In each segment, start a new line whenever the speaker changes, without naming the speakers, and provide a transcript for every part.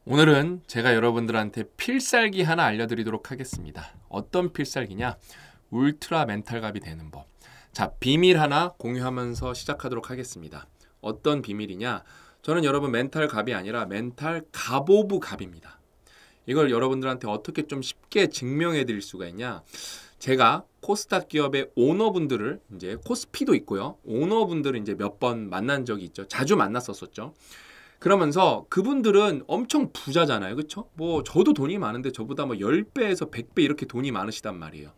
오늘은 제가 여러분들한테 필살기 하나 알려드리도록 하겠습니다. 어떤 필살기냐? 울트라 멘탈갑이 되는 법. 자, 비밀 하나 공유하면서 시작하도록 하겠습니다. 어떤 비밀이냐? 저는 여러분 멘탈갑이 아니라 멘탈 갑오브 갑입니다. 이걸 여러분들한테 어떻게 좀 쉽게 증명해 드릴 수가 있냐? 제가 코스닥 기업의 오너분들을 이제 코스피도 있고요. 오너분들을 이제 몇 번 만난 적이 있죠. 자주 만났었죠. 그러면서 그분들은 엄청 부자잖아요. 그렇죠? 뭐 저도 돈이 많은데 저보다 뭐 10배에서 100배 이렇게 돈이 많으시단 말이에요.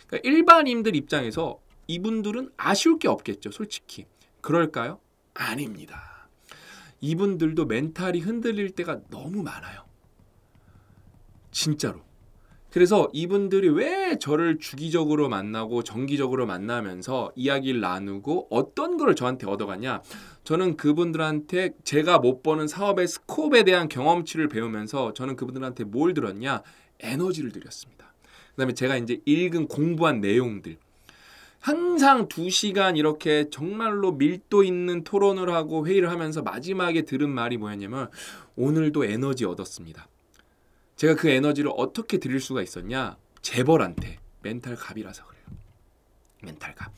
그러니까 일반인들 입장에서 이분들은 아쉬울 게 없겠죠. 솔직히. 그럴까요? 아닙니다. 이분들도 멘탈이 흔들릴 때가 너무 많아요. 진짜로. 그래서 이분들이 왜 저를 주기적으로 만나고 정기적으로 만나면서 이야기를 나누고 어떤 걸 저한테 얻어가냐? 저는 그분들한테 제가 못 버는 사업의 스코프에 대한 경험치를 배우면서 저는 그분들한테 뭘 들었냐? 에너지를 드렸습니다. 그 다음에 제가 이제 읽은 공부한 내용들. 항상 2시간 이렇게 정말로 밀도 있는 토론을 하고 회의를 하면서 마지막에 들은 말이 뭐였냐면 오늘도 에너지 얻었습니다. 제가 그 에너지를 어떻게 드릴 수가 있었냐? 재벌한테. 멘탈갑이라서 그래요. 멘탈갑.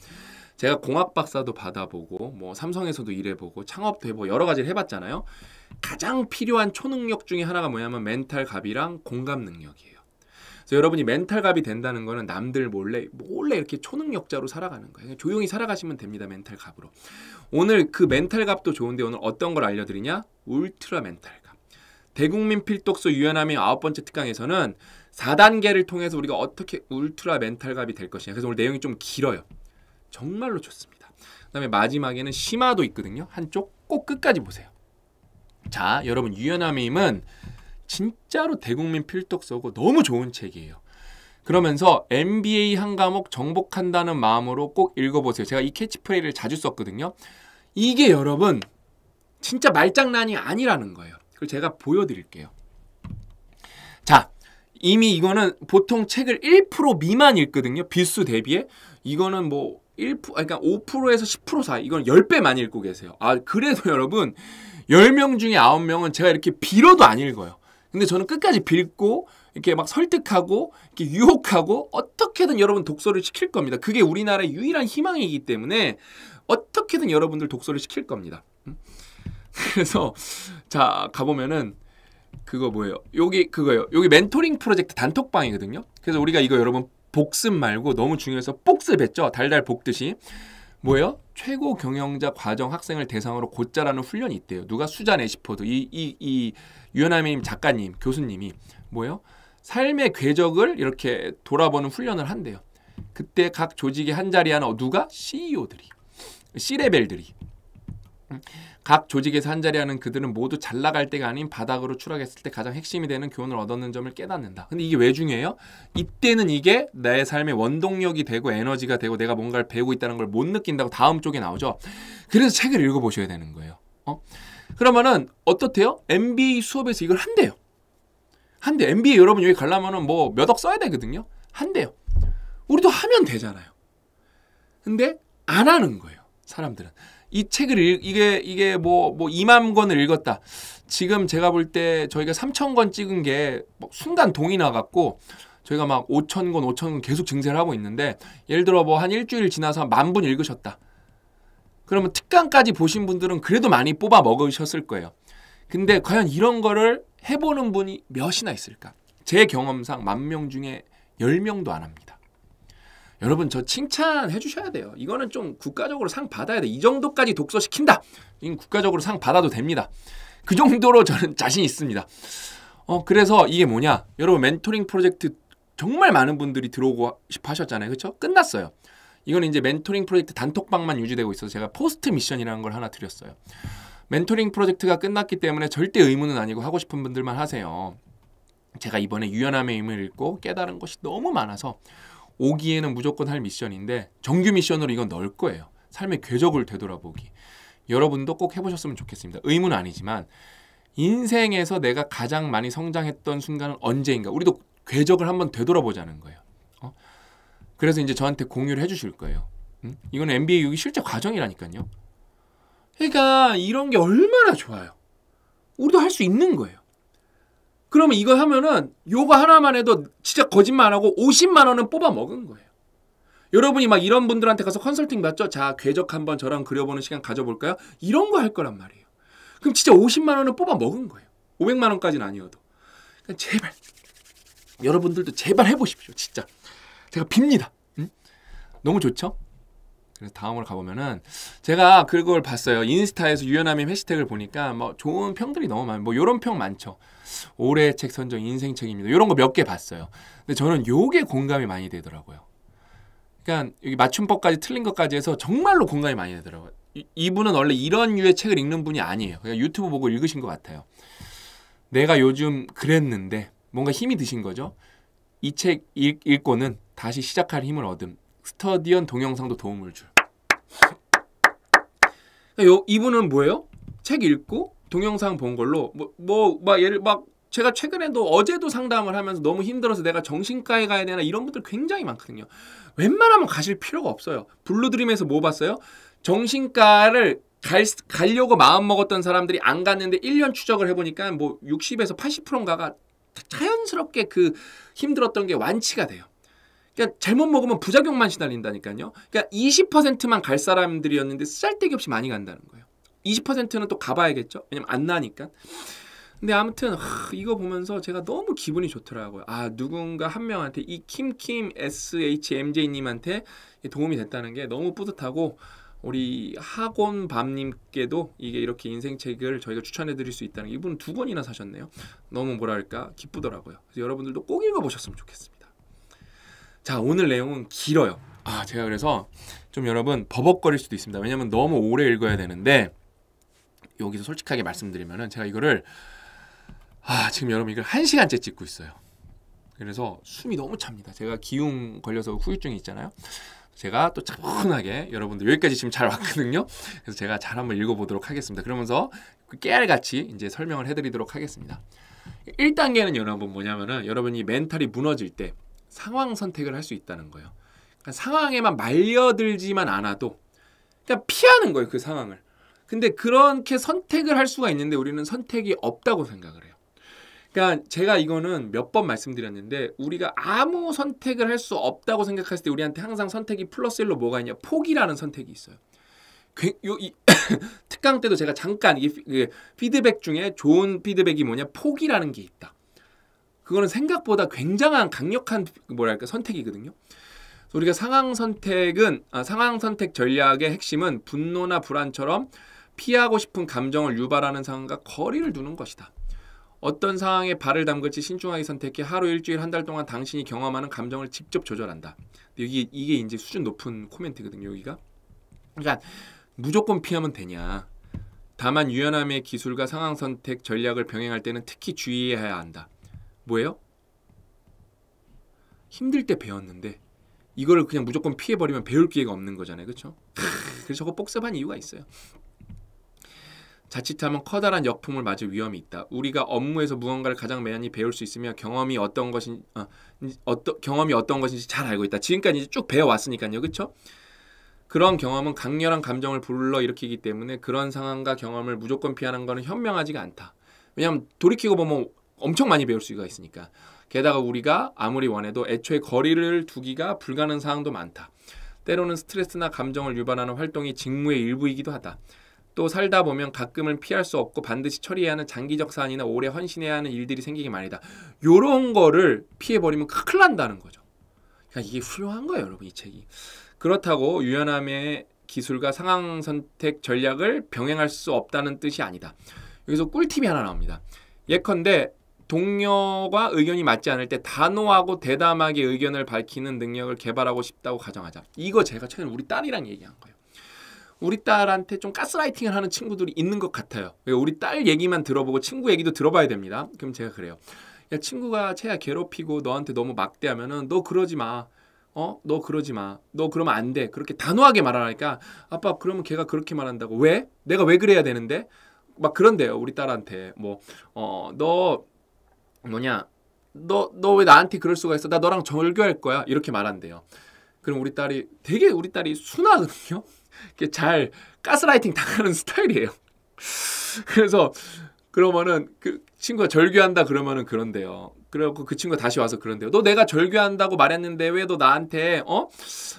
제가 공학 박사도 받아보고 뭐 삼성에서도 일해보고 창업도 해보고 여러 가지를 해봤잖아요. 가장 필요한 초능력 중에 하나가 뭐냐면 멘탈갑이랑 공감 능력이에요. 그래서 여러분이 멘탈갑이 된다는 거는 남들 몰래 이렇게 초능력자로 살아가는 거예요. 조용히 살아가시면 됩니다. 멘탈갑으로. 오늘 그 멘탈갑도 좋은데 오늘 어떤 걸 알려드리냐? 울트라 멘탈갑. 대국민 필독서 유연함의 9번째 특강에서는 4단계를 통해서 우리가 어떻게 울트라 멘탈갑이 될 것이냐. 그래서 오늘 내용이 좀 길어요. 정말로 좋습니다. 그 다음에 마지막에는 심화도 있거든요. 한쪽 꼭 끝까지 보세요. 자, 여러분 유연함의 힘은 진짜로 대국민 필독서고 너무 좋은 책이에요. 그러면서 MBA 한 과목 정복한다는 마음으로 꼭 읽어보세요. 제가 이 캐치프레이를 자주 썼거든요. 이게 여러분 진짜 말장난이 아니라는 거예요. 그걸 제가 보여드릴게요. 자, 이미 이거는 보통 책을 1% 미만 읽거든요. 빌수 대비에. 이거는 뭐 1%, 그러니까 5%에서 10% 사이. 이건 10배 많이 읽고 계세요. 아, 그래도 여러분 10명 중에 9명은 제가 이렇게 빌어도 안 읽어요. 근데 저는 끝까지 빌고 이렇게 막 설득하고 이렇게 유혹하고 어떻게든 여러분 독서를 시킬 겁니다. 그게 우리나라의 유일한 희망이기 때문에 어떻게든 여러분들 독서를 시킬 겁니다. 그래서 자 가보면은 그거 뭐예요? 여기 그거예요. 여기 멘토링 프로젝트 단톡방이거든요. 그래서 우리가 이거 여러분 복습 말고 너무 중요해서 복습했죠. 달달 볶듯이 뭐예요? 최고 경영자 과정 학생을 대상으로 곧잘하는 훈련이 있대요. 누가 수잔 에시포드 이 유연함의 작가님 교수님이 뭐예요? 삶의 궤적을 이렇게 돌아보는 훈련을 한대요. 그때 각 조직의 한 자리 하나 누가? CEO들이 C레벨들이 각 조직에서 한 자리 하는 그들은 모두 잘 나갈 때가 아닌 바닥으로 추락했을 때 가장 핵심이 되는 교훈을 얻는 점을 깨닫는다. 근데 이게 왜 중요해요? 이때는 이게 내 삶의 원동력이 되고 에너지가 되고 내가 뭔가를 배우고 있다는 걸 못 느낀다고 다음 쪽에 나오죠. 그래서 책을 읽어보셔야 되는 거예요. 그러면은 어떻대요? MBA 수업에서 이걸 한대요. 한대. MBA 여러분 여기 가려면은 뭐 몇 억 써야 되거든요. 한대요. 우리도 하면 되잖아요. 근데 안 하는 거예요. 사람들은. 이 책을 이게 뭐 2만 권을 읽었다. 지금 제가 볼 때 저희가 3,000권 찍은 게 순간 동이 나갖고 저희가 막 5,000권 계속 증세를 하고 있는데 예를 들어 뭐 한 일주일 지나서 10,000분 읽으셨다. 그러면 특강까지 보신 분들은 그래도 많이 뽑아 먹으셨을 거예요. 근데 과연 이런 거를 해보는 분이 몇이나 있을까? 제 경험상 10,000명 중에 10명도 안 합니다. 여러분 저 칭찬해 주셔야 돼요. 이거는 좀 국가적으로 상 받아야 돼. 이 정도까지 독서시킨다. 이건 국가적으로 상 받아도 됩니다. 그 정도로 저는 자신 있습니다. 그래서 이게 뭐냐? 여러분 멘토링 프로젝트 정말 많은 분들이 들어오고 싶어 하셨잖아요. 그렇죠? 끝났어요. 이거는 이제 멘토링 프로젝트 단톡방만 유지되고 있어서 제가 포스트 미션이라는 걸 하나 드렸어요. 멘토링 프로젝트가 끝났기 때문에 절대 의무는 아니고 하고 싶은 분들만 하세요. 제가 이번에 유연함의 힘을 읽고 깨달은 것이 너무 많아서 오기에는 무조건 할 미션인데 정규 미션으로 이건 넣을 거예요. 삶의 궤적을 되돌아보기. 여러분도 꼭 해보셨으면 좋겠습니다. 의무는 아니지만 인생에서 내가 가장 많이 성장했던 순간은 언제인가. 우리도 궤적을 한번 되돌아보자는 거예요. 그래서 이제 저한테 공유를 해주실 거예요. 이건 MBA 여기 실제 과정이라니까요. 그러니까 이런 게 얼마나 좋아요. 우리도 할 수 있는 거예요. 그러면 이거 하면은 요거 하나만 해도 진짜 거짓말 안 하고 50만 원은 뽑아 먹은 거예요. 여러분이 막 이런 분들한테 가서 컨설팅 받죠? 자, 궤적 한번 저랑 그려보는 시간 가져볼까요? 이런 거 할 거란 말이에요. 그럼 진짜 50만 원은 뽑아 먹은 거예요. 500만 원까지는 아니어도. 그러니까 제발 여러분들도 제발 해보십시오. 진짜 제가 빕니다. 응? 너무 좋죠? 그래서 다음으로 가보면은 제가 그걸 봤어요. 인스타에서 유연함의 해시태그를 보니까 뭐 좋은 평들이 너무 많아요. 뭐 요런 평 많죠. 올해의 책 선정 인생책입니다. 요런 거 몇 개 봤어요. 근데 저는 요게 공감이 많이 되더라고요. 그러니까 여기 맞춤법까지 틀린 것까지 해서 정말로 공감이 많이 되더라고요. 이분은 원래 이런 류의 책을 읽는 분이 아니에요. 그냥 유튜브 보고 읽으신 것 같아요. 내가 요즘 그랬는데 뭔가 힘이 드신 거죠. 이 책 읽고는 다시 시작할 힘을 얻음. 스터디언 동영상도 도움을 줄. 이분은 뭐예요? 책 읽고 동영상 본 걸로 막 제가 최근에도 어제도 상담을 하면서 너무 힘들어서 내가 정신과에 가야 되나 이런 분들 굉장히 많거든요. 웬만하면 가실 필요가 없어요. 블루드림에서 뭐 봤어요? 정신과를 가려고 마음먹었던 사람들이 안 갔는데 1년 추적을 해보니까 뭐 60에서 80%인가가 자연스럽게 그 힘들었던 게 완치가 돼요. 그러니까 잘못 먹으면 부작용만 시달린다니까요. 그러니까 20%만 갈 사람들이었는데 쓰잘데기 없이 많이 간다는 거예요. 20%는 또 가봐야겠죠. 왜냐면 안 나니까. 근데 아무튼 이거 보면서 제가 너무 기분이 좋더라고요. 아, 누군가 한 명한테 이 킴킴 SHMJ님한테 도움이 됐다는 게 너무 뿌듯하고 우리 학원밤님께도 이게 이렇게 인생책을 저희가 추천해드릴 수 있다는 게 이분은 2권이나 사셨네요. 너무 뭐랄까 기쁘더라고요. 그래서 여러분들도 꼭 읽어보셨으면 좋겠습니다. 자, 오늘 내용은 길어요. 제가 그래서 좀 여러분 버벅거릴 수도 있습니다. 왜냐면 너무 오래 읽어야 되는데 여기서 솔직하게 말씀드리면은 제가 이거를 지금 여러분 이걸 1시간째 찍고 있어요. 그래서 숨이 너무 찹니다. 제가 기흉 걸려서 후유증이 있잖아요. 제가 또 차분하게 여러분들 여기까지 지금 잘 왔거든요. 그래서 제가 잘 한번 읽어보도록 하겠습니다. 그러면서 깨알같이 이제 설명을 해드리도록 하겠습니다. 1단계는 여러분 뭐냐면은 여러분이 멘탈이 무너질 때 상황 선택을 할 수 있다는 거예요. 그러니까 상황에만 말려들지만 않아도 그러니까 피하는 거예요. 그 상황을. 근데 그렇게 선택을 할 수가 있는데 우리는 선택이 없다고 생각을 해요. 그러니까 제가 이거는 몇 번 말씀드렸는데 우리가 아무 선택을 할 수 없다고 생각했을 때 우리한테 항상 선택이 플러스 1로 뭐가 있냐? 포기라는 선택이 있어요. 특강 때도 제가 잠깐 이게 피드백 중에 좋은 피드백이 뭐냐? 포기라는 게 있다. 그거는 생각보다 굉장한 강력한 뭐랄까 선택이거든요. 우리가 상황 선택 전략의 핵심은 분노나 불안처럼 피하고 싶은 감정을 유발하는 상황과 거리를 두는 것이다. 어떤 상황에 발을 담글지 신중하게 선택해 하루, 일주일, 한 달 동안 당신이 경험하는 감정을 직접 조절한다. 이게 이제 수준 높은 코멘트거든요. 여기가. 그러니까 무조건 피하면 되냐. 다만 유연함의 기술과 상황 선택 전략을 병행할 때는 특히 주의해야 한다. 뭐예요? 힘들 때 배웠는데 이거를 그냥 무조건 피해버리면 배울 기회가 없는 거잖아요. 그렇죠? 그래서 저거 복습한 이유가 있어요. 자칫하면 커다란 역풍을 맞을 위험이 있다. 우리가 업무에서 무언가를 가장 많이 배울 수 있으며 경험이 어떤 것인지 잘 알고 있다. 지금까지 이제 쭉 배워왔으니까요. 그렇죠? 그런 경험은 강렬한 감정을 불러일으키기 때문에 그런 상황과 경험을 무조건 피하는 것은 현명하지가 않다. 왜냐하면 돌이키고 보면 엄청 많이 배울 수가 있으니까. 게다가 우리가 아무리 원해도 애초에 거리를 두기가 불가능한 상황도 많다. 때로는 스트레스나 감정을 유발하는 활동이 직무의 일부이기도 하다. 또 살다 보면 가끔은 피할 수 없고 반드시 처리해야 하는 장기적 사안이나 오래 헌신해야 하는 일들이 생기기 마련이다. 요런 거를 피해버리면 큰일 난다는 거죠. 그러니까 이게 훌륭한 거예요, 여러분, 이 책이. 그렇다고 유연함의 기술과 상황 선택 전략을 병행할 수 없다는 뜻이 아니다. 여기서 꿀팁이 하나 나옵니다. 예컨대 동료와 의견이 맞지 않을 때 단호하고 대담하게 의견을 밝히는 능력을 개발하고 싶다고 가정하자. 이거 제가 최근에 우리 딸이랑 얘기한 거예요. 우리 딸한테 좀 가스라이팅을 하는 친구들이 있는 것 같아요. 우리 딸 얘기만 들어보고 친구 얘기도 들어봐야 됩니다. 그럼 제가 그래요. 야, 친구가 채야 괴롭히고 너한테 너무 막대하면은 너 그러지 마. 너 그러지 마. 너 그러면 안 돼. 그렇게 단호하게 말하니까 아빠 그러면 걔가 그렇게 말한다고. 왜? 내가 왜 그래야 되는데? 막 그런데요. 우리 딸한테 너 왜 나한테 그럴 수가 있어? 나 너랑 절교할 거야. 이렇게 말한대요. 그럼 우리 딸이 순하거든요. 잘 가스라이팅 당하는 스타일이에요. 그래서 그러면은 그 친구가 절규한다 그러면은 그런데요. 그래갖고 그 친구가 다시 와서 그런데요. 너 내가 절규한다고 말했는데 왜 너 나한테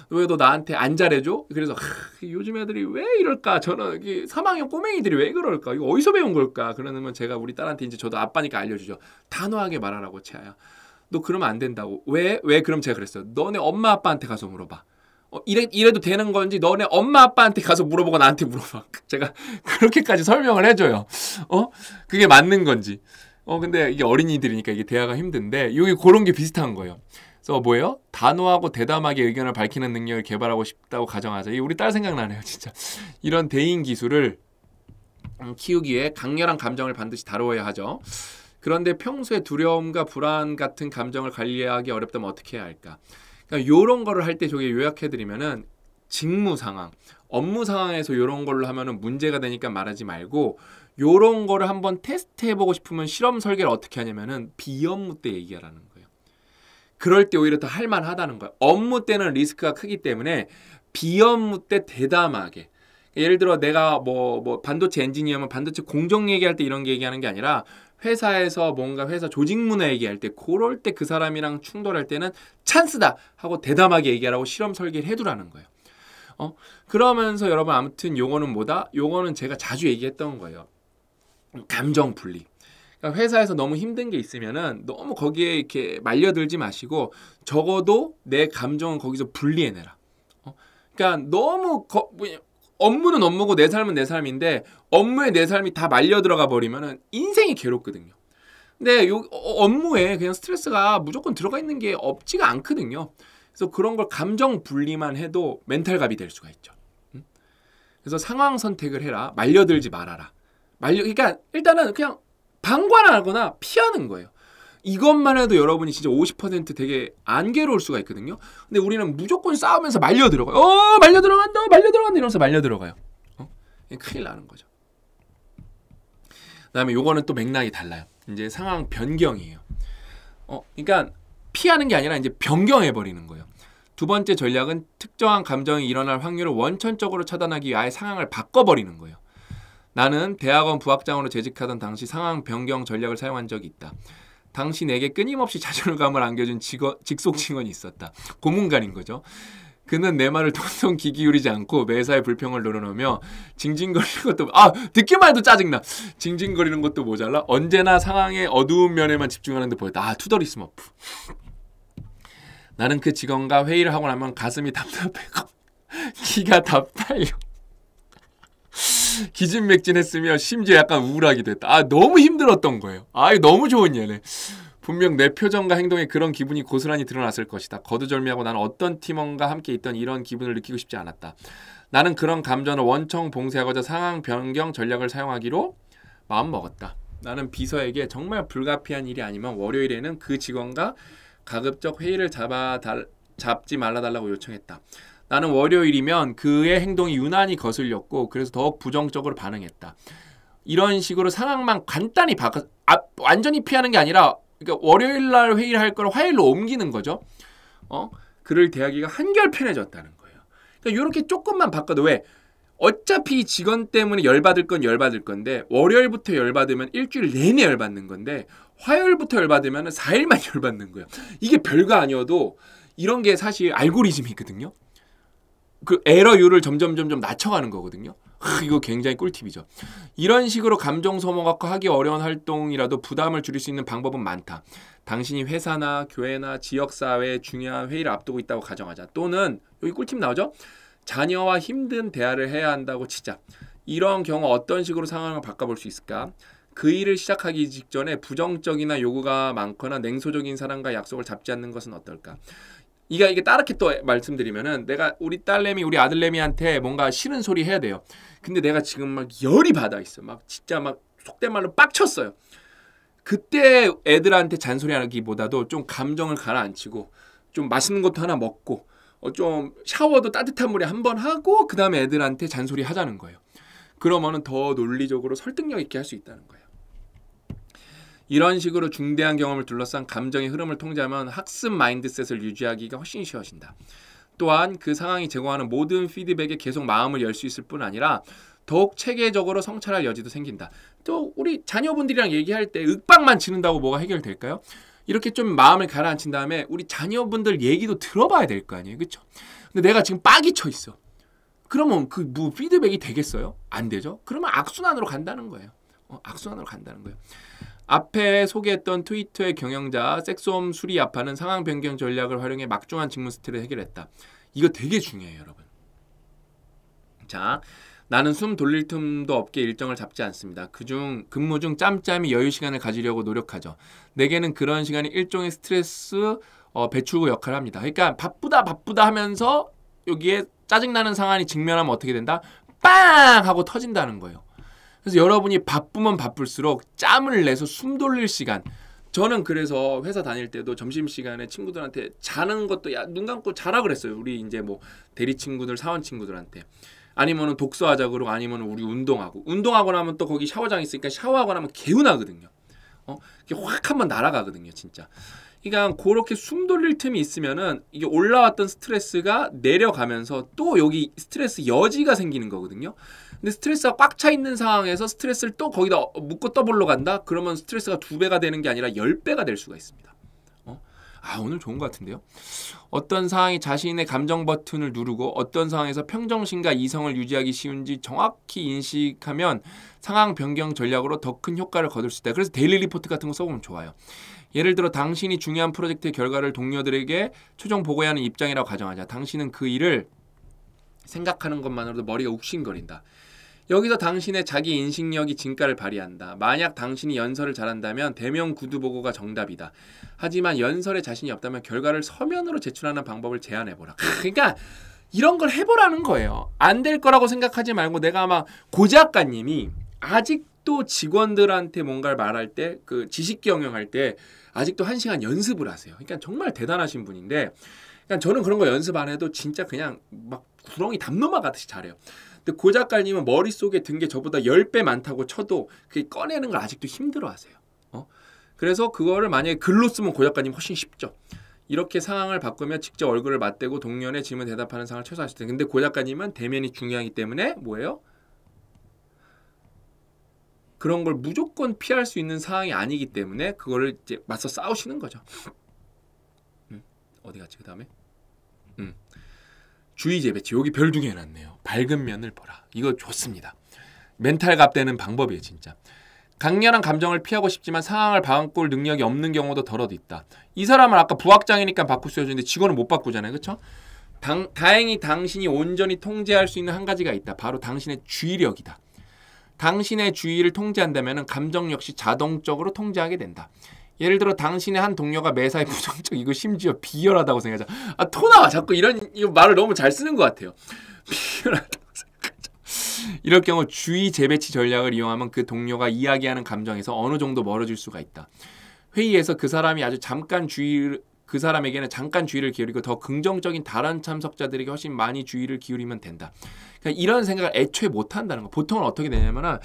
왜 너 나한테 안 잘해줘? 그래서 요즘 애들이 왜 이럴까? 저는 3학년 꼬맹이들이 왜 그럴까? 이거 어디서 배운 걸까? 그러면 제가 우리 딸한테 이제 저도 아빠니까 알려주죠. 단호하게 말하라고 채아야. 너 그러면 안 된다고. 왜? 그럼 제가 그랬어요. 너네 엄마 아빠한테 가서 물어봐. 이래도 되는 건지 너네 엄마 아빠한테 가서 물어보고 나한테 물어봐. 제가 그렇게까지 설명을 해줘요. 그게 맞는 건지. 근데 이게 어린이들이니까 이게 대화가 힘든데 여기 그런 게 비슷한 거예요. 그래서 뭐예요? 단호하고 대담하게 의견을 밝히는 능력을 개발하고 싶다고 가정하자. 이게 우리 딸 생각나네요, 진짜. 이런 대인 기술을 키우기 위해 강렬한 감정을 반드시 다루어야 하죠. 그런데 평소에 두려움과 불안 같은 감정을 관리하기 어렵다면 어떻게 해야 할까? 그러니까 요런 거를 할 때 저기 요약해드리면은 직무 상황, 업무 상황에서 요런 걸로 하면은 문제가 되니까 말하지 말고 요런 거를 한번 테스트 해보고 싶으면 실험 설계를 어떻게 하냐면은 비업무 때 얘기하라는 거예요. 그럴 때 오히려 더 할만하다는 거예요. 업무 때는 리스크가 크기 때문에 비업무 때 대담하게. 예를 들어 내가 뭐 반도체 엔지니어면 반도체 공정 얘기할 때 이런 게 얘기하는 게 아니라 회사에서 뭔가 회사 조직 문화 얘기할 때 그럴 때 그 사람이랑 충돌할 때는 찬스다 하고 대담하게 얘기하라고 실험 설계를 해두라는 거예요. 그러면서 여러분 아무튼 요거는 뭐다? 요거는 제가 자주 얘기했던 거예요. 감정 분리. 그러니까 회사에서 너무 힘든 게 있으면은 너무 거기에 이렇게 말려들지 마시고 적어도 내 감정은 거기서 분리해내라. 그러니까 너무 업무는 업무고 내 삶은 내 삶인데 업무에 내 삶이 다 말려 들어가 버리면은 인생이 괴롭거든요. 근데 업무에 그냥 스트레스가 무조건 들어가 있는 게 없지가 않거든요. 그래서 그런 걸 감정 분리만 해도 멘탈갑이 될 수가 있죠. 그래서 상황 선택을 해라. 말려들지 말아라. 그러니까 일단은 그냥 방관하거나 피하는 거예요. 이것만 해도 여러분이 진짜 50% 되게 안 괴로울 수가 있거든요. 근데 우리는 무조건 싸우면서 말려 들어가요. 말려 들어간다 이러면서 말려 들어가요. 큰일 나는 거죠. 그다음에 요거는 또 맥락이 달라요. 이제 상황 변경이에요. 그러니까 피하는 게 아니라 이제 변경해 버리는 거예요. 두 번째 전략은 특정한 감정이 일어날 확률을 원천적으로 차단하기 위해 아예 상황을 바꿔버리는 거예요. 나는 대학원 부학장으로 재직하던 당시 상황 변경 전략을 사용한 적이 있다. 당시 내게 끊임없이 자존감을 안겨준 직속 직원이 있었다. 고문관인 거죠. 그는 내 말을 통통 귀 기울이지 않고 매사에 불평을 늘어놓으며 징징거리는 것도 듣기만 해도 짜증나. 징징거리는 것도 모자라 언제나 상황의 어두운 면에만 집중하는 데 보였다. 투덜이 스머프. 나는 그 직원과 회의를 하고 나면 가슴이 답답하고 기가 다 빨려 기진맥진했으며 심지어 약간 우울하기도 했다. 너무 힘들었던 거예요. 너무 좋은 예네. 분명 내 표정과 행동에 그런 기분이 고스란히 드러났을 것이다. 거두절미하고 나는 어떤 팀원과 함께 있던 이런 기분을 느끼고 싶지 않았다. 나는 그런 감정을 원청 봉쇄하고자 상황 변경 전략을 사용하기로 마음먹었다. 나는 비서에게 정말 불가피한 일이 아니면 월요일에는 그 직원과 가급적 회의를 잡지 말아달라고 요청했다. 나는 월요일이면 그의 행동이 유난히 거슬렸고 그래서 더욱 부정적으로 반응했다. 이런 식으로 상황만 간단히 완전히 피하는 게 아니라 그러니까 월요일날 회의를 할 걸 화요일로 옮기는 거죠. 그를 대하기가 한결 편해졌다는 거예요. 그러니까 이렇게 조금만 바꿔도 왜? 어차피 직원 때문에 열받을 건 열받을 건데 월요일부터 열받으면 일주일 내내 열받는 건데 화요일부터 열받으면 4일만 열받는 거예요. 이게 별거 아니어도 이런 게 사실 알고리즘이거든요. 그 에러율을 점점 낮춰가는 거거든요. 이거 굉장히 꿀팁이죠. 이런 식으로 감정 소모가 하기 어려운 활동이라도 부담을 줄일 수 있는 방법은 많다. 당신이 회사나 교회나 지역사회에 중요한 회의를 앞두고 있다고 가정하자. 또는 여기 꿀팁 나오죠? 자녀와 힘든 대화를 해야 한다고 치자. 이런 경우 어떤 식으로 상황을 바꿔볼 수 있을까? 그 일을 시작하기 직전에 부정적이나 요구가 많거나 냉소적인 사람과 약속을 잡지 않는 것은 어떨까? 이게 따르게 또 말씀드리면은 내가 우리 딸내미 우리 아들내미한테 뭔가 싫은 소리 해야 돼요. 근데 내가 지금 막 열이 받아 있어. 막 진짜 막 속된 말로 빡쳤어요. 그때 애들한테 잔소리하기보다도 좀 감정을 가라앉히고 좀 맛있는 것도 하나 먹고 좀 샤워도 따뜻한 물에 한번 하고 그 다음에 애들한테 잔소리 하자는 거예요. 그러면은 더 논리적으로 설득력 있게 할 수 있다는 거예요. 이런 식으로 중대한 경험을 둘러싼 감정의 흐름을 통제하면 학습 마인드셋을 유지하기가 훨씬 쉬워진다. 또한 그 상황이 제공하는 모든 피드백에 계속 마음을 열 수 있을 뿐 아니라 더욱 체계적으로 성찰할 여지도 생긴다. 또 우리 자녀분들이랑 얘기할 때 윽박만 지른다고 뭐가 해결될까요? 이렇게 좀 마음을 가라앉힌 다음에 우리 자녀분들 얘기도 들어봐야 될 거 아니에요. 그렇죠? 근데 내가 지금 빡이 쳐 있어. 그러면 그 뭐 피드백이 되겠어요? 안 되죠? 그러면 악순환으로 간다는 거예요. 악순환으로 간다는 거예요. 앞에 소개했던 트위터의 경영자 섹스홈 수리 아파는 상황 변경 전략을 활용해 막중한 직무 스트레스를 해결했다. 이거 되게 중요해요, 여러분. 자, 나는 숨 돌릴 틈도 없게 일정을 잡지 않습니다. 근무 중 짬짬이 여유 시간을 가지려고 노력하죠. 내게는 그런 시간이 일종의 스트레스 배출구 역할을 합니다. 그러니까 바쁘다 하면서 여기에 짜증나는 상황이 직면하면 어떻게 된다? 빵! 하고 터진다는 거예요. 그래서 여러분이 바쁘면 바쁠수록 짬을 내서 숨 돌릴 시간. 저는 그래서 회사 다닐 때도 점심시간에 친구들한테 자는 것도 눈 감고 자라 그랬어요. 우리 이제 뭐 대리 친구들, 사원 친구들한테. 아니면은 독서하자 그러고 아니면 우리 운동하고 나면 또 거기 샤워장 있으니까 샤워하고 나면 개운하거든요. 이게 확 한번 날아가거든요, 진짜. 그러니까 그렇게 숨 돌릴 틈이 있으면은 이게 올라왔던 스트레스가 내려가면서 또 여기 스트레스 여지가 생기는 거거든요. 근데 스트레스가 꽉 차 있는 상황에서 스트레스를 또 거기다 묶고 떠볼러 간다? 그러면 스트레스가 2배가 되는 게 아니라 10배가 될 수가 있습니다. 오늘 좋은 것 같은데요. 어떤 상황이 자신의 감정 버튼을 누르고 어떤 상황에서 평정심과 이성을 유지하기 쉬운지 정확히 인식하면 상황 변경 전략으로 더 큰 효과를 거둘 수 있다. 그래서 데일리 리포트 같은 거 써보면 좋아요. 예를 들어 당신이 중요한 프로젝트의 결과를 동료들에게 최종 보고해야 하는 입장이라고 가정하자. 당신은 그 일을 생각하는 것만으로도 머리가 욱신거린다. 여기서 당신의 자기 인식력이 진가를 발휘한다. 만약 당신이 연설을 잘한다면 대면 구두 보고가 정답이다. 하지만 연설에 자신이 없다면 결과를 서면으로 제출하는 방법을 제안해보라. 그러니까 이런 걸 해보라는 거예요. 안 될 거라고 생각하지 말고 내가 아마 고 작가님이 아직도 직원들한테 뭔가를 말할 때 그 지식 경영할 때 아직도 1시간 연습을 하세요. 그러니까 정말 대단하신 분인데 그러니까 저는 그런 거 연습 안 해도 진짜 그냥 막 구렁이 담 넘어가듯이 잘해요. 근데 고 작가님은 머릿속에 든 게 저보다 10배 많다고 쳐도 그게 꺼내는 걸 아직도 힘들어하세요. 그래서 그거를 만약에 글로 쓰면 고 작가님 훨씬 쉽죠. 이렇게 상황을 바꾸며 직접 얼굴을 맞대고 동료의 질문 대답하는 상황을 최소화할 수 있어요. 근데 고 작가님은 대면이 중요하기 때문에 뭐예요? 그런 걸 무조건 피할 수 있는 상황이 아니기 때문에 그거를 이제 맞서 싸우시는 거죠. 어디 갔지 그 다음에? 주의 재배치. 여기 별 2개 해놨네요. 밝은 면을 보라. 이거 좋습니다. 멘탈 갑되는 방법이에요, 진짜. 강렬한 감정을 피하고 싶지만 상황을 바꿀 능력이 없는 경우도 더러도 있다. 이 사람은 아까 부학장이니까 바꿀 수 있는데 직원은 못 바꾸잖아요, 그렇죠? 다행히 당신이 온전히 통제할 수 있는 한 가지가 있다. 바로 당신의 주의력이다. 당신의 주의를 통제한다면 감정 역시 자동적으로 통제하게 된다. 예를 들어 당신의 한 동료가 매사에 부정적이고 심지어 비열하다고 생각하자. 토 나와. 자꾸 이거 말을 너무 잘 쓰는 것 같아요. 비열하다고 생각하자. 이럴 경우 주의 재배치 전략을 이용하면 그 동료가 이야기하는 감정에서 어느 정도 멀어질 수가 있다. 회의에서 그 사람에게는 잠깐 주의를 기울이고 더 긍정적인 다른 참석자들에게 훨씬 많이 주의를 기울이면 된다. 그러니까 이런 생각을 애초에 못 한다는 거. 보통은 어떻게 되냐면은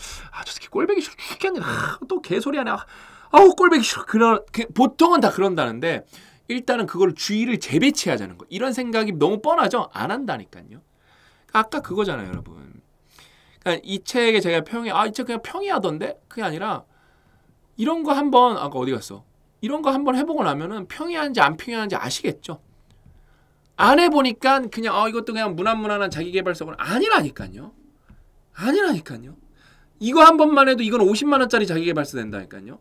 저 새끼 꼴보기 싫어 죽겠네. 또 개소리하네. 꼴보기 싫어. 보통은 다 그런다는데 일단은 그걸 주의를 재배치하자는 거. 이런 생각이 너무 뻔하죠? 안 한다니까요. 아까 그거잖아요, 여러분. 그러니까 이 책에 제가 이 책 그냥 평이하던데? 그게 아니라 이런 거 한번 아까 어디 갔어? 이런 거 한번 해보고 나면은 평이한지 안 평이한지 아시겠죠? 안 해보니까 그냥 이것도 그냥 무난무난한 자기계발서는 아니라니까요. 이거 한 번만 해도 이건 50만 원짜리 자기계발서 된다니까요.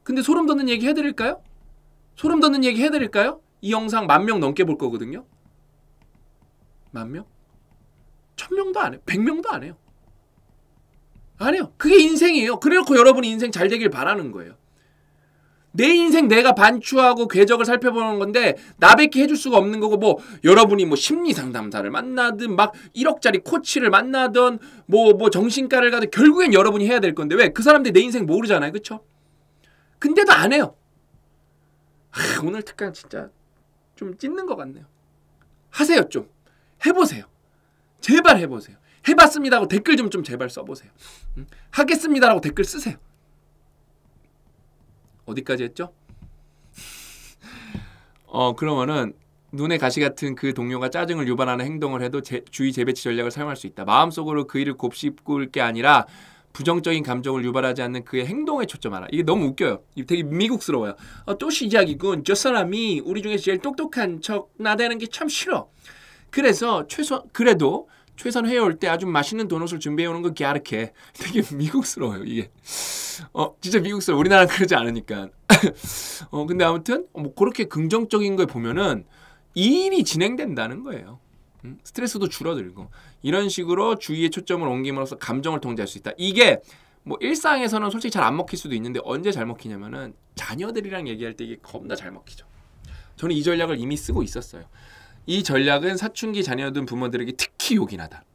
근데 소름 돋는 얘기 해드릴까요? 이 영상 10,000명 넘게 볼 거거든요. 10,000명? 1,000명도 안 해요. 100명도 안 해요. 안 해요. 그게 인생이에요. 그래놓고 여러분이 인생 잘 되길 바라는 거예요. 내 인생 내가 반추하고 궤적을 살펴보는 건데 나밖에 해줄 수가 없는 거고 여러분이 심리상담사를 만나든 막 1억짜리 코치를 만나든 정신과를 가든 결국엔 여러분이 해야 될 건데 왜? 그 사람들이 내 인생 모르잖아요. 그쵸? 근데도 안 해요. 오늘 특강 진짜 좀 찢는 것 같네요. 하세요 좀. 해보세요. 제발 해보세요. 해봤습니다라고 댓글 좀 제발 써보세요. 하겠습니다라고 댓글 쓰세요. 어디까지 했죠? 그러면은 눈에 가시 같은 그 동료가 짜증을 유발하는 행동을 해도 주의 재배치 전략을 사용할 수 있다. 마음속으로 그 일을 곱씹을 게 아니라 부정적인 감정을 유발하지 않는 그의 행동에 초점하라. 이게 너무 웃겨요. 이게 되게 미국스러워요. 또 시작이군. 저 사람이 우리 중에서 제일 똑똑한 척 나대는 게 참 싫어. 그래서 그래도 최선 회의올 때 아주 맛있는 도넛을 준비해 오는 거 갸륵해. 되게 미국스러워요, 이게. 진짜 미국스러워. 우리나라는 그러지 않으니까. 근데 아무튼 뭐 그렇게 긍정적인 걸 보면은 이 일이 진행된다는 거예요. 스트레스도 줄어들고 이런 식으로 주의의 초점을 옮김으로써 감정을 통제할 수 있다. 이게 뭐 일상에서는 솔직히 잘 안 먹힐 수도 있는데 언제 잘 먹히냐면은 자녀들이랑 얘기할 때 이게 겁나 잘 먹히죠. 저는 이 전략을 이미 쓰고 있었어요. 이 전략은 사춘기 자녀든 부모들에게 특히 요긴하다.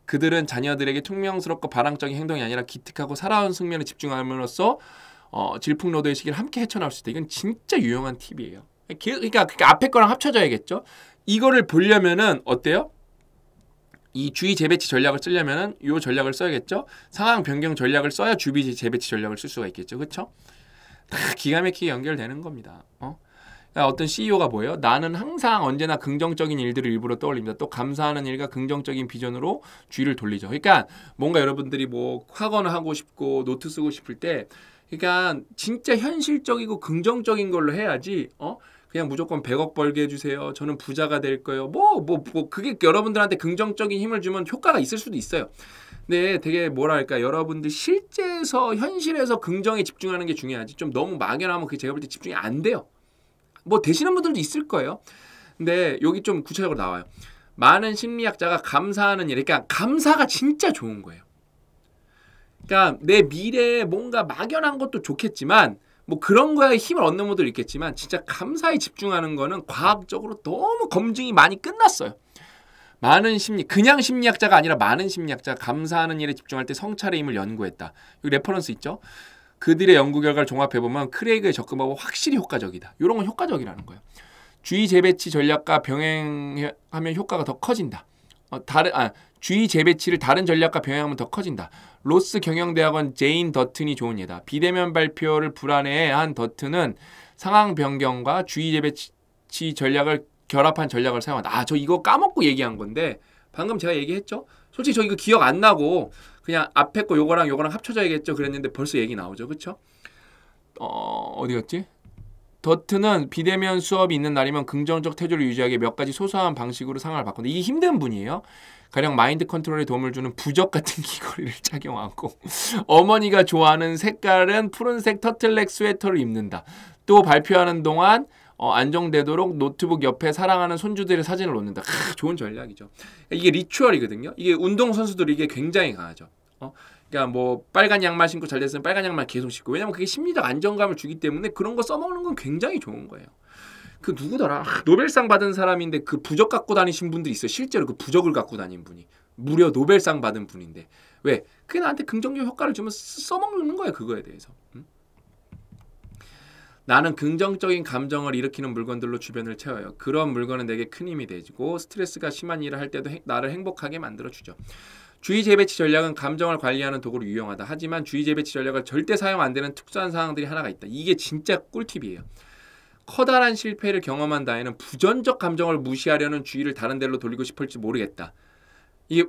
그들은 자녀들에게 퉁명스럽고 반항적인 행동이 아니라 기특하고 살아온 측면에 집중함으로써 질풍노도의 시기를 함께 헤쳐나올 수 있다. 이건 진짜 유용한 팁이에요. 그러니까 앞에 거랑 합쳐져야겠죠. 이거를 보려면은 어때요? 이 주의 재배치 전략을 쓰려면은 이 전략을 써야겠죠. 상황 변경 전략을 써야 주의 재배치 전략을 쓸 수가 있겠죠. 그렇죠? 다 기가 막히게 연결되는 겁니다. 어떤 CEO가 뭐예요? 나는 항상 언제나 긍정적인 일들을 일부러 떠올립니다. 또 감사하는 일과 긍정적인 비전으로 주의를 돌리죠. 그러니까 뭔가 여러분들이 뭐 학원을 하고 싶고 노트 쓰고 싶을 때 그러니까 진짜 현실적이고 긍정적인 걸로 해야지 그냥 무조건 100억 벌게 해주세요. 저는 부자가 될 거예요. 그게 여러분들한테 긍정적인 힘을 주면 효과가 있을 수도 있어요. 근데 되게 뭐랄까 여러분들 실제에서 현실에서 긍정에 집중하는 게 중요하지. 좀 너무 막연하면 그게 제가 볼 때 집중이 안 돼요. 뭐 되시는 분들도 있을 거예요. 근데 여기 좀 구체적으로 나와요. 많은 심리학자가 감사하는 일, 그러니까 감사가 진짜 좋은 거예요. 그러니까 내 미래에 뭔가 막연한 것도 좋겠지만 뭐 그런 거에 힘을 얻는 분들 있겠지만 진짜 감사에 집중하는 거는 과학적으로 너무 검증이 많이 끝났어요. 그냥 심리학자가 아니라 많은 심리학자가 감사하는 일에 집중할 때 성찰의 힘을 연구했다. 여기 레퍼런스 있죠? 그들의 연구 결과를 종합해보면 크레이그의 접근법은 확실히 효과적이다. 이런 건 효과적이라는 거예요. 주의 재배치 전략과 병행하면 효과가 더 커진다. 주의 재배치를 다른 전략과 병행하면 더 커진다. 로스 경영대학원 제인 더튼이 좋은 예다. 비대면 발표를 불안해한 더튼은 상황 변경과 주의 재배치 전략을 결합한 전략을 사용한다. 저 이거 까먹고 얘기한 건데 방금 제가 얘기했죠? 솔직히 저 이거 기억 안 나고 그냥 앞에 거 요거랑 합쳐져야겠죠 그랬는데 벌써 얘기 나오죠. 그쵸? 어디였지? 더튼은 비대면 수업이 있는 날이면 긍정적 태도를 유지하기 몇 가지 소소한 방식으로 상황을 바꾼다. 이게 힘든 분이에요. 가령 마인드 컨트롤에 도움을 주는 부적 같은 귀걸이를 착용하고 어머니가 좋아하는 색깔은 푸른색 터틀넥 스웨터를 입는다. 또 발표하는 동안 안정되도록 노트북 옆에 사랑하는 손주들의 사진을 놓는다. 좋은 전략이죠. 이게 리추얼이거든요. 이게 운동선수들이 이게 굉장히 강하죠. 그러니까 뭐 빨간 양말 신고 잘 됐으면 빨간 양말 계속 신고. 왜냐면 그게 심리적 안정감을 주기 때문에 그런 거 써먹는 건 굉장히 좋은 거예요. 그 누구더라? 노벨상 받은 사람인데 그 부적 갖고 다니신 분들이 있어요. 실제로 그 부적을 갖고 다닌 분이. 무려 노벨상 받은 분인데. 왜? 그게 나한테 긍정적 효과를 주면 써먹는 거예요. 그거에 대해서. 나는 긍정적인 감정을 일으키는 물건들로 주변을 채워요. 그런 물건은 내게 큰 힘이 되고 스트레스가 심한 일을 할 때도 나를 행복하게 만들어주죠. 주의 재배치 전략은 감정을 관리하는 도구로 유용하다. 하지만 주의 재배치 전략을 절대 사용 안 되는 특수한 상황들이 하나가 있다. 이게 진짜 꿀팁이에요. 커다란 실패를 경험한 다에는 부정적 감정을 무시하려는 주의를 다른 데로 돌리고 싶을지 모르겠다. 이게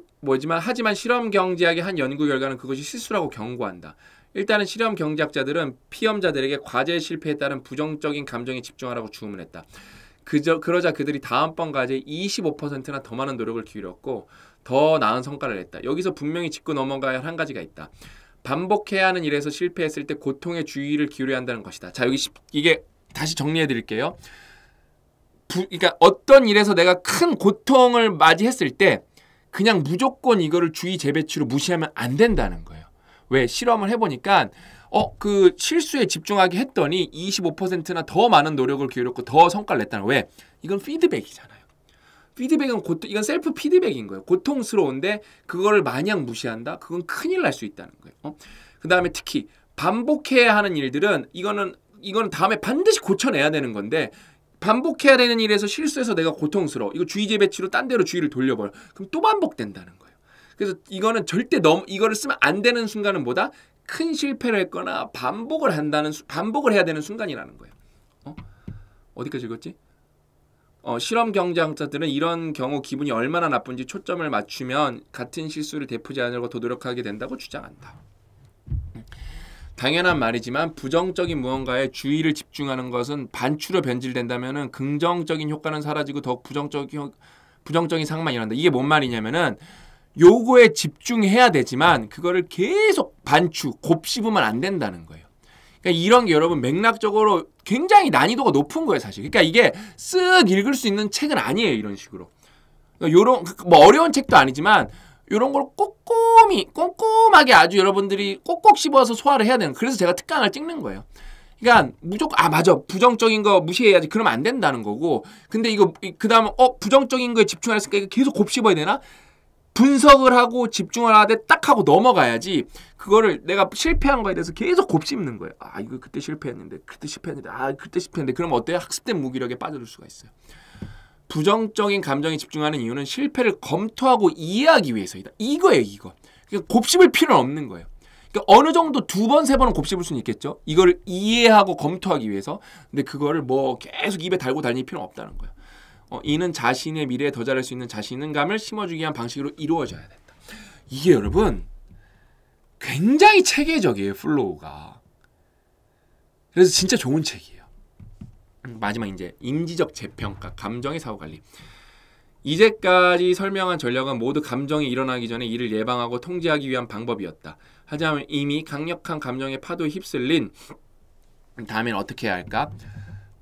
하지만 실험 경제학의 한 연구 결과는 그것이 실수라고 경고한다. 일단은 실험 경제학자들은 피험자들에게 과제 실패에 따른 부정적인 감정에 집중하라고 주문했다. 그러자 그들이 다음번 과제에 25%나 더 많은 노력을 기울였고 더 나은 성과를 냈다. 여기서 분명히 짚고 넘어가야 할 한 가지가 있다. 반복해야 하는 일에서 실패했을 때 고통에 주의를 기울여야 한다는 것이다. 자, 이게 다시 정리해 드릴게요. 그러니까 어떤 일에서 내가 큰 고통을 맞이했을 때 그냥 무조건 이거를 주의 재배치로 무시하면 안 된다는 거예요. 왜? 실험을 해보니까 그 실수에 집중하게 했더니 25%나 더 많은 노력을 기울였고 더 성과를 냈다는 거예요. 왜? 이건 피드백이잖아요. 피드백은 이건 셀프 피드백인 거예요. 고통스러운데 그거를 마냥 무시한다? 그건 큰일 날 수 있다는 거예요. 그 다음에 특히 반복해야 하는 일들은 이거는 다음에 반드시 고쳐내야 되는 건데 반복해야 되는 일에서 실수해서 내가 고통스러워. 이거 주의 재배치로 딴 데로 주의를 돌려버려. 그럼 또 반복된다는 거예요. 그래서 이거는 절대 이거를 쓰면 안 되는 순간은 뭐다? 큰 실패를 했거나 반복을 해야 되는 순간이라는 거예요. 어디까지 읽었지? 실험 경제학자들은 이런 경우 기분이 얼마나 나쁜지 초점을 맞추면 같은 실수를 되풀이하지 않으려고 더 노력하게 된다고 주장한다. 당연한 말이지만 부정적인 무언가에 주의를 집중하는 것은 반추로 변질된다면 긍정적인 효과는 사라지고 더욱 부정적인 상황만 일어난다. 이게 뭔 말이냐면은 요거에 집중해야 되지만 그거를 계속 반추, 곱씹으면 안 된다는 거예요. 그러니까 이런 게 여러분 맥락적으로 굉장히 난이도가 높은 거예요, 사실. 그러니까 이게 쓱 읽을 수 있는 책은 아니에요, 이런 식으로. 그러니까 요런 뭐 어려운 책도 아니지만 요런 걸 꼼꼼하게 아주 여러분들이 꼭꼭 씹어서 소화를 해야 되는. 그래서 제가 특강을 찍는 거예요. 그러니까 무조건 맞아, 부정적인 거 무시해야지. 그러면 안 된다는 거고. 근데 이거 그다음 부정적인 거에 집중했으니까 이거 계속 곱씹어야 되나? 분석을 하고 집중을 하되 딱 하고 넘어가야지. 그거를 내가 실패한 거에 대해서 계속 곱씹는 거예요. 이거 그때 실패했는데 그때 실패했는데 그럼 어때요? 학습된 무기력에 빠져들 수가 있어요. 부정적인 감정에 집중하는 이유는 실패를 검토하고 이해하기 위해서이다. 이거예요, 이거. 그러니까 곱씹을 필요는 없는 거예요. 그러니까 어느 정도 2번, 3번은 곱씹을 수는 있겠죠. 이거를 이해하고 검토하기 위해서. 근데 그거를 뭐 계속 입에 달고 다닐 필요는 없다는 거예요. 이는 자신의 미래에 더 잘할 수 있는 자신감을 심어주기 위한 방식으로 이루어져야 된다. 이게 여러분 굉장히 체계적이에요, 플로우가. 그래서 진짜 좋은 책이에요. 마지막 이제 임지적 재평가, 감정의 사고관리. 이제까지 설명한 전략은 모두 감정이 일어나기 전에 이를 예방하고 통제하기 위한 방법이었다. 하지만 이미 강력한 감정의 파도에 휩쓸린 다음엔 어떻게 해야 할까?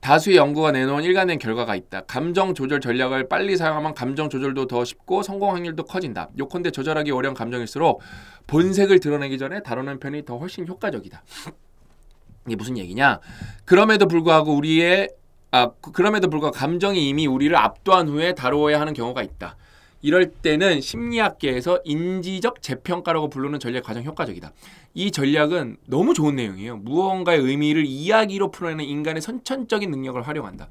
다수의 연구가 내놓은 일관된 결과가 있다. 감정 조절 전략을 빨리 사용하면 감정 조절도 더 쉽고 성공 확률도 커진다. 요컨대 조절하기 어려운 감정일수록 본색을 드러내기 전에 다루는 편이 더 훨씬 효과적이다. 이게 무슨 얘기냐? 그럼에도 불구하고 감정이 이미 우리를 압도한 후에 다루어야 하는 경우가 있다. 이럴 때는 심리학계에서 인지적 재평가라고 부르는 전략이 가장 효과적이다. 이 전략은 너무 좋은 내용이에요. 무언가의 의미를 이야기로 풀어내는 인간의 선천적인 능력을 활용한다.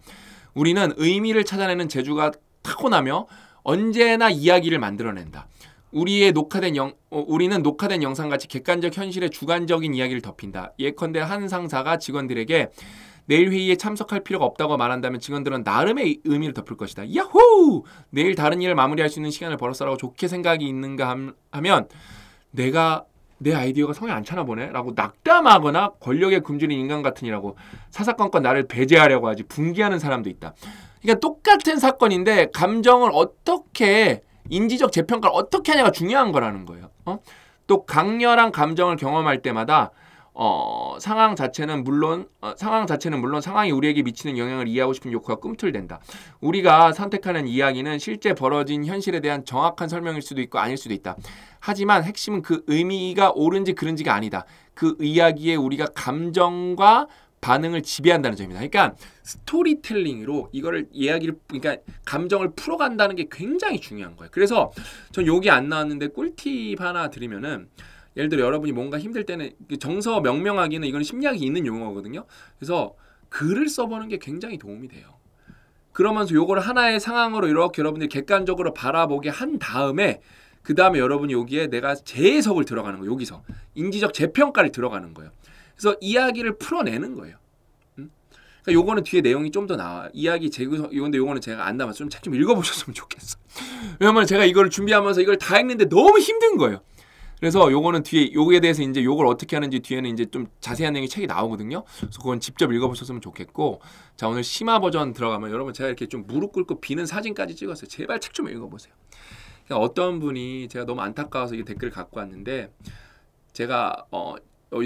우리는 의미를 찾아내는 재주가 타고나며 언제나 이야기를 만들어낸다. 우리는 녹화된 영상같이 객관적 현실에 주관적인 이야기를 덮인다. 예컨대 한 상사가 직원들에게 내일 회의에 참석할 필요가 없다고 말한다면 직원들은 나름의 의미를 덮을 것이다. 야호! 내일 다른 일을 마무리할 수 있는 시간을 벌었어라고 좋게 생각이 있는가 하면 내가 내 아이디어가 성에 안 차나 보네? 라고 낙담하거나 권력에 굶주린 인간 같으니라고 사사건건 나를 배제하려고 하지 붕괴하는 사람도 있다. 그러니까 똑같은 사건인데 감정을 어떻게 인지적 재평가를 어떻게 하냐가 중요한 거라는 거예요. 또 강렬한 감정을 경험할 때마다 상황 자체는 물론 상황이 우리에게 미치는 영향을 이해하고 싶은 욕구가 꿈틀댄다. 우리가 선택하는 이야기는 실제 벌어진 현실에 대한 정확한 설명일 수도 있고 아닐 수도 있다. 하지만 핵심은 그 의미가 옳은지 그른지가 아니다. 그 이야기에 우리가 감정과 반응을 지배한다는 점입니다. 그러니까 스토리텔링으로 이거를 그러니까 감정을 풀어간다는 게 굉장히 중요한 거예요. 그래서 전 여기 안 나왔는데 꿀팁 하나 드리면은, 예를 들어 여러분이 뭔가 힘들 때는 정서 명명하기는 이건 심리학이 있는 용어거든요. 그래서 글을 써보는 게 굉장히 도움이 돼요. 그러면서 요걸 하나의 상황으로 이렇게 여러분들이 객관적으로 바라보게 한 다음에 그 다음에 여러분이 여기에 내가 재해석을 들어가는 거예요. 여기서 인지적 재평가를 들어가는 거예요. 그래서 이야기를 풀어내는 거예요. 그러니까 요거는 뒤에 내용이 좀 더 나와. 이야기 재구성, 근데 요거는 제가 안 남았어. 좀 책 좀 읽어보셨으면 좋겠어. 왜냐면 제가 이걸 준비하면서 이걸 다 읽는데 너무 힘든 거예요. 그래서 요거는 뒤에 요거에 대해서 이제 요걸 어떻게 하는지 뒤에는 이제 좀 자세한 내용이 책이 나오거든요. 그래서 그건 직접 읽어보셨으면 좋겠고, 자 오늘 심화 버전 들어가면 여러분 제가 이렇게 좀 무릎 꿇고 비는 사진까지 찍었어요. 제발 책 좀 읽어보세요. 그러니까 어떤 분이 제가 너무 안타까워서 이 댓글을 갖고 왔는데, 제가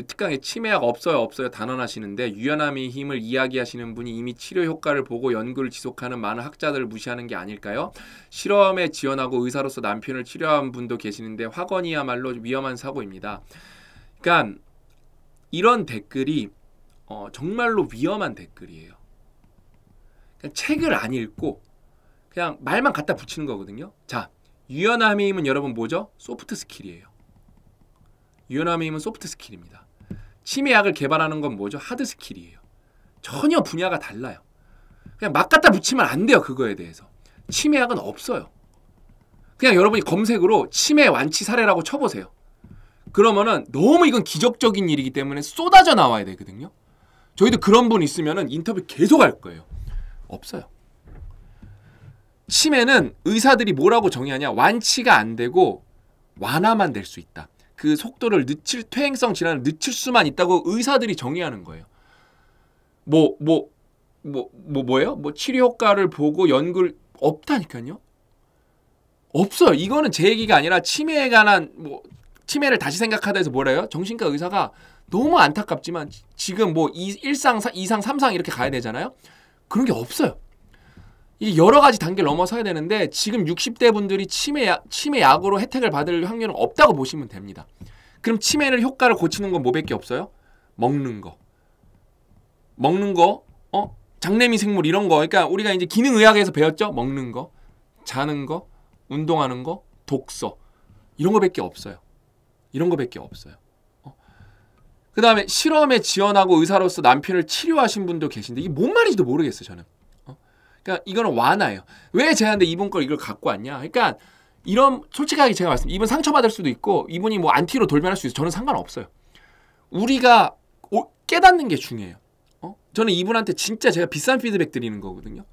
특강에 치매약 없어요 단언하시는데 유연함의 힘을 이야기하시는 분이 이미 치료 효과를 보고 연구를 지속하는 많은 학자들을 무시하는 게 아닐까요? 실험에 지원하고 의사로서 남편을 치료한 분도 계시는데 확언이야말로 위험한 사고입니다. 그러니까 이런 댓글이 정말로 위험한 댓글이에요. 그냥 책을 안 읽고 그냥 말만 갖다 붙이는 거거든요. 자, 유연함의 힘은 여러분 뭐죠? 소프트 스킬이에요. 유연함의 힘은 소프트 스킬입니다. 치매약을 개발하는 건 뭐죠? 하드 스킬이에요. 전혀 분야가 달라요. 그냥 막 갖다 붙이면 안 돼요. 그거에 대해서. 치매약은 없어요. 그냥 여러분이 검색으로 치매 완치 사례라고 쳐보세요. 그러면은 너무 이건 기적적인 일이기 때문에 쏟아져 나와야 되거든요. 저희도 그런 분 있으면은 인터뷰 계속 할 거예요. 없어요. 치매는 의사들이 뭐라고 정의하냐? 완치가 안 되고 완화만 될 수 있다. 그 속도를 퇴행성 질환을 늦출 수만 있다고 의사들이 정의하는 거예요. 뭐예요? 뭐 치료 효과를 보고 연구를 없다니까요. 없어요. 이거는 제 얘기가 아니라 치매에 관한 치매를 다시 생각하다 해서 뭐래요? 정신과 의사가 너무 안타깝지만 지금 1상, 2상, 3상 이렇게 가야 되잖아요. 그런 게 없어요. 이게 여러 가지 단계를 넘어서야 되는데 지금 60대 분들이 치매 약으로 혜택을 받을 확률은 없다고 보시면 됩니다. 그럼 치매를 효과를 고치는 건 뭐밖에 없어요? 먹는 거, 장내미 생물 이런 거. 그러니까 우리가 이제 기능의학에서 배웠죠. 먹는 거, 자는 거, 운동하는 거, 독서 이런 거밖에 없어요. 이런 거밖에 없어요. 그 다음에 실험에 지원하고 의사로서 남편을 치료하신 분도 계신데 이게 뭔 말인지도 모르겠어요. 저는. 그러니까 이거는 완화예요. 왜 제한테 이분 걸 이걸 갖고 왔냐? 그러니까 이런 솔직하게 제가 말씀, 이분 상처받을 수도 있고 이분이 뭐 안티로 돌변할 수 있어요. 저는 상관없어요. 우리가 깨닫는 게 중요해요. 저는 이분한테 진짜 제가 비싼 피드백 드리는 거거든요.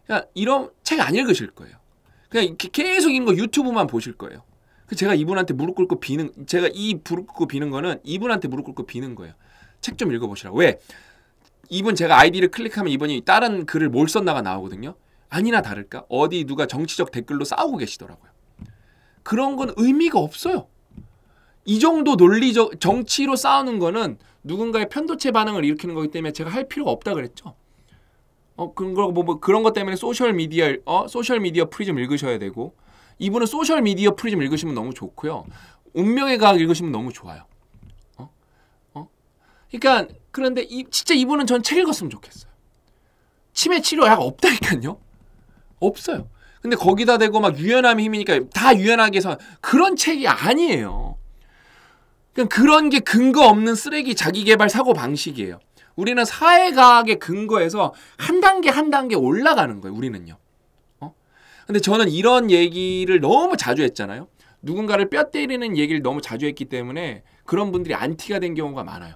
그러니까 이런 책 안 읽으실 거예요. 그냥 계속 읽는 거 유튜브만 보실 거예요. 제가 이분한테 무릎 꿇고 제가 이 무릎 꿇고 비는 거는 이분한테 무릎 꿇고 비는 거예요. 책 좀 읽어보시라고. 왜? 이분 제가 아이디를 클릭하면 이분이 다른 글을 뭘 썼나가 나오거든요. 아니나 다를까? 어디 누가 정치적 댓글로 싸우고 계시더라고요. 그런 건 의미가 없어요. 이 정도 논리적 정치로 싸우는 거는 누군가의 편도체 반응을 일으키는 거기 때문에 제가 할 필요가 없다 그랬죠. 그런 것 때문에 소셜 미디어 프리즘 읽으셔야 되고, 이분은 소셜 미디어 프리즘 읽으시면 너무 좋고요. 운명의 과학 읽으시면 너무 좋아요. 그러니까 그런데 진짜 이분은 전 책 읽었으면 좋겠어요. 치매 치료약 없다니까요. 없어요. 근데 거기다 대고 막 유연함의 힘이니까 다 유연하게 해서 그런 책이 아니에요. 그냥 그런 게 근거 없는 쓰레기 자기개발 사고 방식이에요. 우리는 사회과학의 근거에서 한 단계 한 단계 올라가는 거예요. 우리는요. 근데 저는 이런 얘기를 너무 자주 했잖아요. 누군가를 뼈 때리는 얘기를 너무 자주 했기 때문에 그런 분들이 안티가 된 경우가 많아요.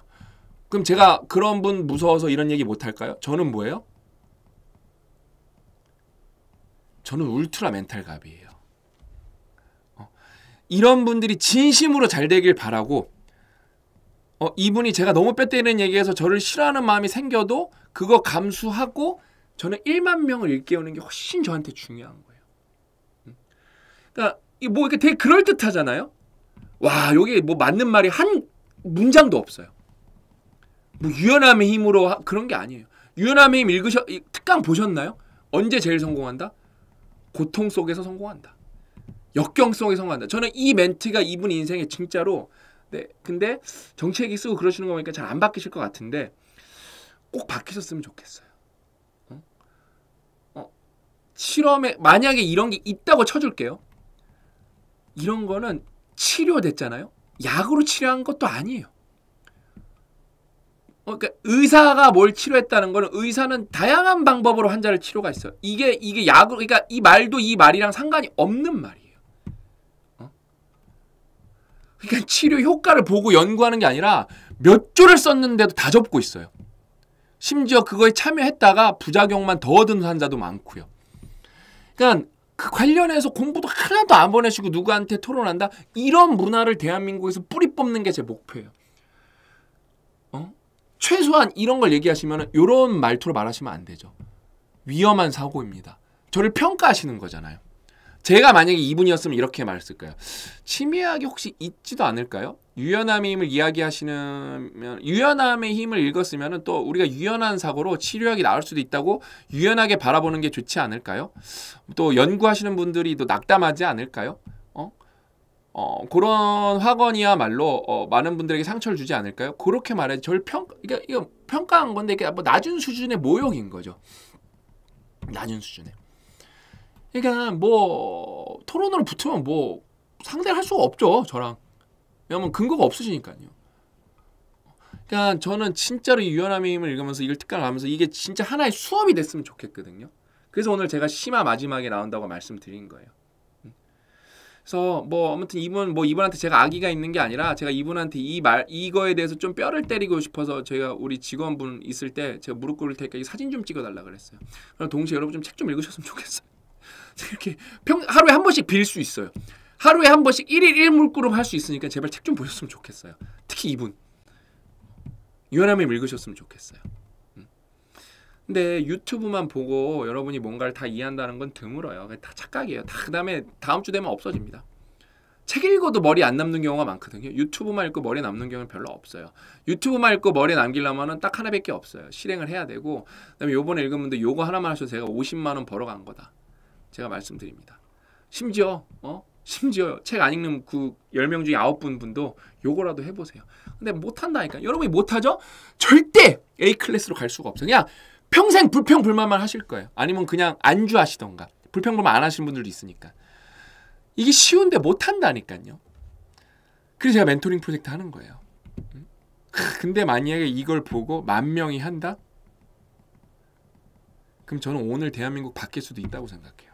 그럼 제가 그런 분 무서워서 이런 얘기 못 할까요? 저는 뭐예요? 저는 울트라 멘탈갑이에요. 이런 분들이 진심으로 잘 되길 바라고, 이분이 제가 너무 뼈 때리는 얘기해서 저를 싫어하는 마음이 생겨도 그거 감수하고 저는 1만 명을 일깨우는 게 훨씬 저한테 중요한 거예요. 그러니까 뭐 이렇게 되게 그럴듯하잖아요. 와, 여기 뭐 맞는 말이 한 문장도 없어요. 뭐 유연함의 힘으로 그런 게 아니에요. 유연함의 힘 특강 보셨나요? 언제 제일 성공한다? 고통 속에서 성공한다. 역경 속에 성공한다. 저는 이 멘트가 이분 인생에 진짜로, 네, 근데 정치 얘기 쓰고 그러시는 거 보니까 잘 안 바뀌실 것 같은데 꼭 바뀌셨으면 좋겠어요. 실험에 만약에 이런 게 있다고 쳐줄게요. 이런 거는 치료됐잖아요. 약으로 치료한 것도 아니에요. 그러니까 의사가 뭘 치료했다는 거는 의사는 다양한 방법으로 환자를 치료가 있어요. 이게 약으로, 그러니까 이 말도 이 말이랑 상관이 없는 말이에요. 그러니까 치료 효과를 보고 연구하는 게 아니라 몇 조를 썼는데도 다 접고 있어요. 심지어 그거에 참여했다가 부작용만 더 얻은 환자도 많고요. 그러니까 그 관련해서 공부도 하나도 안 보내시고 누구한테 토론한다? 이런 문화를 대한민국에서 뿌리 뽑는 게 제 목표예요. 최소한 이런 걸 얘기하시면 이런 말투로 말하시면 안 되죠. 위험한 사고입니다. 저를 평가하시는 거잖아요. 제가 만약에 이분이었으면 이렇게 말했을 거예요. 치매약이 혹시 있지도 않을까요? 유연함의 힘을 이야기하시면, 유연함의 힘을 읽었으면 또 우리가 유연한 사고로 치료약이 나올 수도 있다고 유연하게 바라보는 게 좋지 않을까요? 또 연구하시는 분들이 또 낙담하지 않을까요? 그런 학원이야말로 많은 분들에게 상처를 주지 않을까요? 그렇게 말해 저를 이거 평가한 건데 이게 뭐 낮은 수준의 모욕인 거죠. 낮은 수준의. 그러니까 뭐 토론으로 붙으면 뭐 상대를 할 수가 없죠, 저랑. 왜냐면 근거가 없으시니까요. 그러니까 저는 진짜로 유연함의 힘을 읽으면서 이걸 특강을 하면서 이게 진짜 하나의 수업이 됐으면 좋겠거든요. 그래서 오늘 제가 심화 마지막에 나온다고 말씀드린 거예요. 그래서 뭐 아무튼 이분한테 제가 악의가 있는 게 아니라 제가 이분한테 이거에 대해서 좀 뼈를 때리고 싶어서 제가 우리 직원분 있을 때 제가 무릎 꿇을 테니까 이 사진 좀 찍어달라 그랬어요. 그럼 동시에 여러분 좀 책 좀 읽으셨으면 좋겠어요. 이렇게 하루에 한 번씩 빌 수 있어요. 하루에 한 번씩 1일 1물그룹 할 수 있으니까 제발 책 좀 보셨으면 좋겠어요. 특히 이분 유연함을 읽으셨으면 좋겠어요. 근데 유튜브만 보고 여러분이 뭔가를 다 이해한다는 건 드물어요. 다 착각이에요. 다 그다음에 다음 주 되면 없어집니다. 책 읽어도 머리 안 남는 경우가 많거든요. 유튜브만 읽고 머리 남는 경우는 별로 없어요. 유튜브만 읽고 머리 남기려면은 딱 하나밖에 없어요. 실행을 해야 되고, 그다음에 요번에 읽은 분들 요거 하나만 하셔도 제가 50만 원 벌어간 거다. 제가 말씀드립니다. 심지어 책 안 읽는 그 10명 중에 9분도 요거라도 해보세요. 근데 못한다니까. 여러분이 못하죠? 절대 A 클래스로 갈 수가 없어요. 그냥 평생 불평불만만 하실 거예요. 아니면 그냥 안주하시던가. 불평불만 안 하시는 분들도 있으니까. 이게 쉬운데 못한다니까요. 그래서 제가 멘토링 프로젝트 하는 거예요. 근데 만약에 이걸 보고 10,000명이 한다? 그럼 저는 오늘 대한민국 바뀔 수도 있다고 생각해요.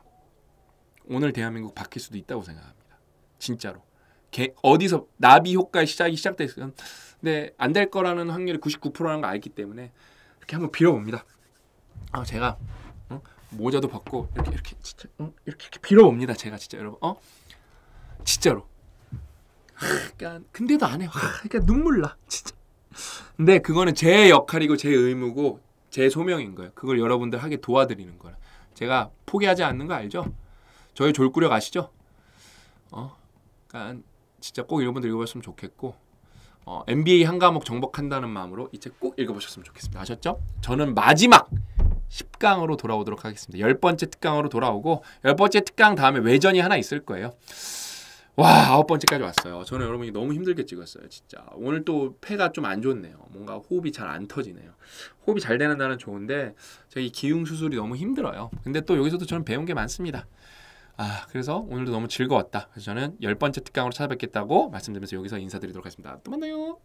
오늘 대한민국 바뀔 수도 있다고 생각합니다. 진짜로. 어디서 나비 효과의 시작이 시작됐으면 근데 안 될 거라는 확률이 99%라는 거 알기 때문에 이렇게 한번 빌어봅니다. 제가 모자도 벗고 이렇게 진짜 이렇게 빌어봅니다. 제가 진짜 여러분 진짜로. 그러니까 근데도 안 해요. 그러니까 눈물 나 진짜. 근데 그거는 제 역할이고 제 의무고 제 소명인 거예요. 그걸 여러분들 하게 도와드리는 거라. 제가 포기하지 않는 거 알죠? 저희 졸구력 아시죠? 그러니까 진짜 꼭 여러분들 읽어봤으면 좋겠고 MBA 한 과목 정복한다는 마음으로 이 책 꼭 읽어보셨으면 좋겠습니다. 아셨죠? 저는 마지막 10강으로 돌아오도록 하겠습니다. 10번째 특강으로 돌아오고 10번째 특강 다음에 외전이 하나 있을 거예요. 와 9번째까지 왔어요. 저는 여러분이 너무 힘들게 찍었어요. 진짜 오늘 또 폐가 좀 안 좋네요. 뭔가 호흡이 잘 안 터지네요. 호흡이 잘 되는 날은 좋은데 제가 이 기흉 수술이 너무 힘들어요. 근데 또 여기서도 저는 배운 게 많습니다. 그래서 오늘도 너무 즐거웠다. 그래서 저는 10번째 특강으로 찾아뵙겠다고 말씀드리면서 여기서 인사드리도록 하겠습니다. 또 만나요.